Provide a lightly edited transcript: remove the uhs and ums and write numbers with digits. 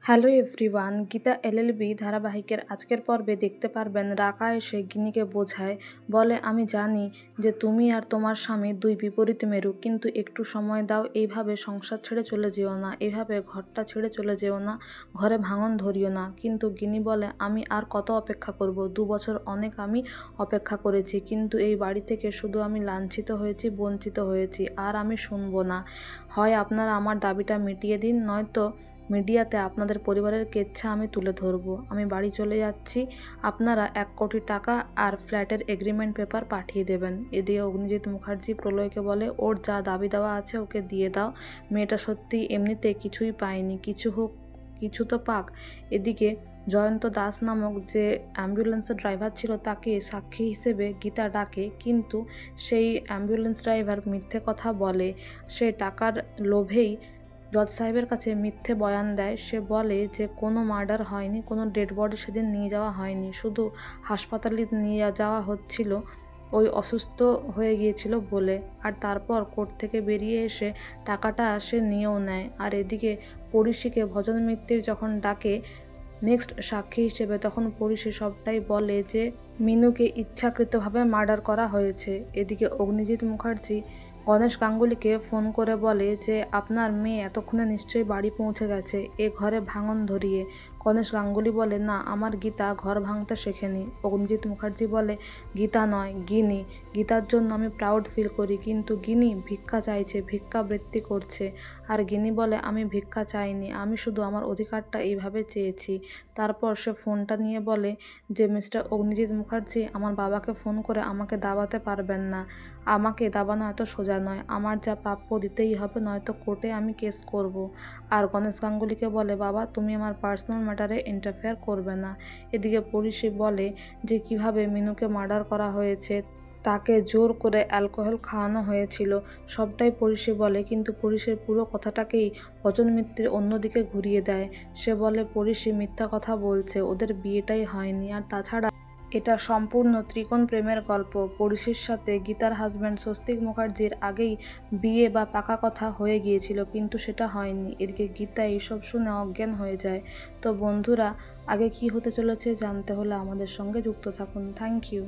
Hello everyone, Gita LLB ধারাবাহিকের আজকের পর্বে দেখতে পারবেন রাকা এসে গিনিকে বোঝায়, বলে আমি জানি যে তুমি আর তোমার স্বামী দুই বিপরীত মেরু, কিন্তু একটু সময় দাও। এইভাবে সংসার ছেড়ে চলে যেও না, এইভাবে ঘরটা ছেড়ে চলে যেও না, ঘরে ভাঙন ধরিও না। কিন্তু গিনি বলে আমি আর কত অপেক্ষা করব, 2 বছর অনেক আমি অপেক্ষা করেছি, কিন্তু এই বাড়ি থেকে শুধু আমি লাঞ্ছিত হয়েছি, বঞ্চিত হয়েছি, আর আমি শুনবো না। হয় আপনারা আমার দাবিটা মিটিয়ে দিন, নয়তো মিডিয়াতে আপনাদের পরিবারের কেচ্ছা আমি তুলে ধরবো। আমি বাড়ি চলে যাচ্ছি, আপনারা 1 কোটি টাকা আর ফ্ল্যাটের এগ্রিমেন্ট পেপার পাঠিয়ে দেবেন। এদিকে অগ্নিজিৎ মুখার্জি প্রলয়কে বলে ওর যা দাবি দেওয়া আছে ওকে দিয়ে দাও, মেয়েটা সত্যি এমনিতে কিছুই পায়নি, কিছু হোক কিছু তো পাক। এদিকে জয়ন্ত দাস নামক যে অ্যাম্বুলেন্সের ড্রাইভার ছিল তাকে সাক্ষী হিসেবে গীতা ডাকে, কিন্তু সেই অ্যাম্বুলেন্স ড্রাইভার মিথ্যে কথা বলে। সে টাকার লোভেই জজ সাহেবের কাছে মিথ্যে বয়ান দেয়। সে বলে যে কোনো মার্ডার হয়নি, কোনো ডেড বডি সেদিন নিয়ে যাওয়া হয়নি, শুধু হাসপাতালে নিয়ে যাওয়া হচ্ছিল, ওই অসুস্থ হয়ে গিয়েছিল বলে। আর তারপর কোর্ট থেকে বেরিয়ে এসে টাকাটা সে নিয়েও নেয়। আর এদিকে পড়শিকে ভজন মিত্তির যখন ডাকে নেক্সট সাক্ষী হিসেবে, তখন পড়শি সবটাই বলে যে মিনুকে ইচ্ছাকৃতভাবে মার্ডার করা হয়েছে। এদিকে অগ্নিজিৎ মুখার্জি গণেশ গাঙ্গুলিকে ফোন করে বলে যে আপনার মেয়ে এতক্ষণে নিশ্চয়ই বাড়ি পৌঁছে গেছে, এ ঘরে ভাঙন ধরিয়ে। গণেশ গাঙ্গুলি বলে না, আমার গীতা ঘর ভাঙতে শেখেনি। অগ্নিজিৎ মুখার্জি বলে গীতা নয়, গিনি। গীতার জন্য আমি প্রাউড ফিল করি, কিন্তু গিনি ভিক্ষা চাইছে, ভিক্ষাবৃত্তি করছে। আর গিনি বলে আমি ভিক্ষা চাইনি, আমি শুধু আমার অধিকারটা এইভাবে চেয়েছি। তারপর সে ফোনটা নিয়ে বলে যে মিস্টার অগ্নিজিৎ মুখার্জি, আমার বাবাকে ফোন করে আমাকে দাবাতে পারবেন না, আমাকে দাবানো এত সোজা নয়, আমার যা প্রাপ্য দিতেই হবে, নয়তো কোর্টে আমি কেস করব। আর গণেশ গাঙ্গুলিকে বলে বাবা তুমি আমার পার্সোনাল ম্যাটারে ইন্টারফেয়ার করবে না। এদিকে পড়শি বলে যে কিভাবে মিনুকে মার্ডার করা হয়েছে, তাকে জোর করে অ্যালকোহল খাওয়ানো হয়েছিল, সবটাই পড়শি বলে, কিন্তু পড়শির পুরো কথাটাকেই ভজন মিত্তির অন্যদিকে ঘুরিয়ে দেয়। সে বলে পড়শি মিথ্যা কথা বলছে, ওদের বিয়েটাই হয়নি, আর তাছাড়া এটা সম্পূর্ণ ত্রিকোণ প্রেমের গল্প। পড়শির সাথে গীতার হাজব্যান্ড স্বস্তিক মুখার্জির আগেই বিয়ে বা পাকা কথা হয়ে গিয়েছিল, কিন্তু সেটা হয়নি। এদিকে গীতা এইসব শুনে অজ্ঞান হয়ে যায়। তো বন্ধুরা, আগে কি হতে চলেছে জানতে হলে আমাদের সঙ্গে যুক্ত থাকুন। Thank you.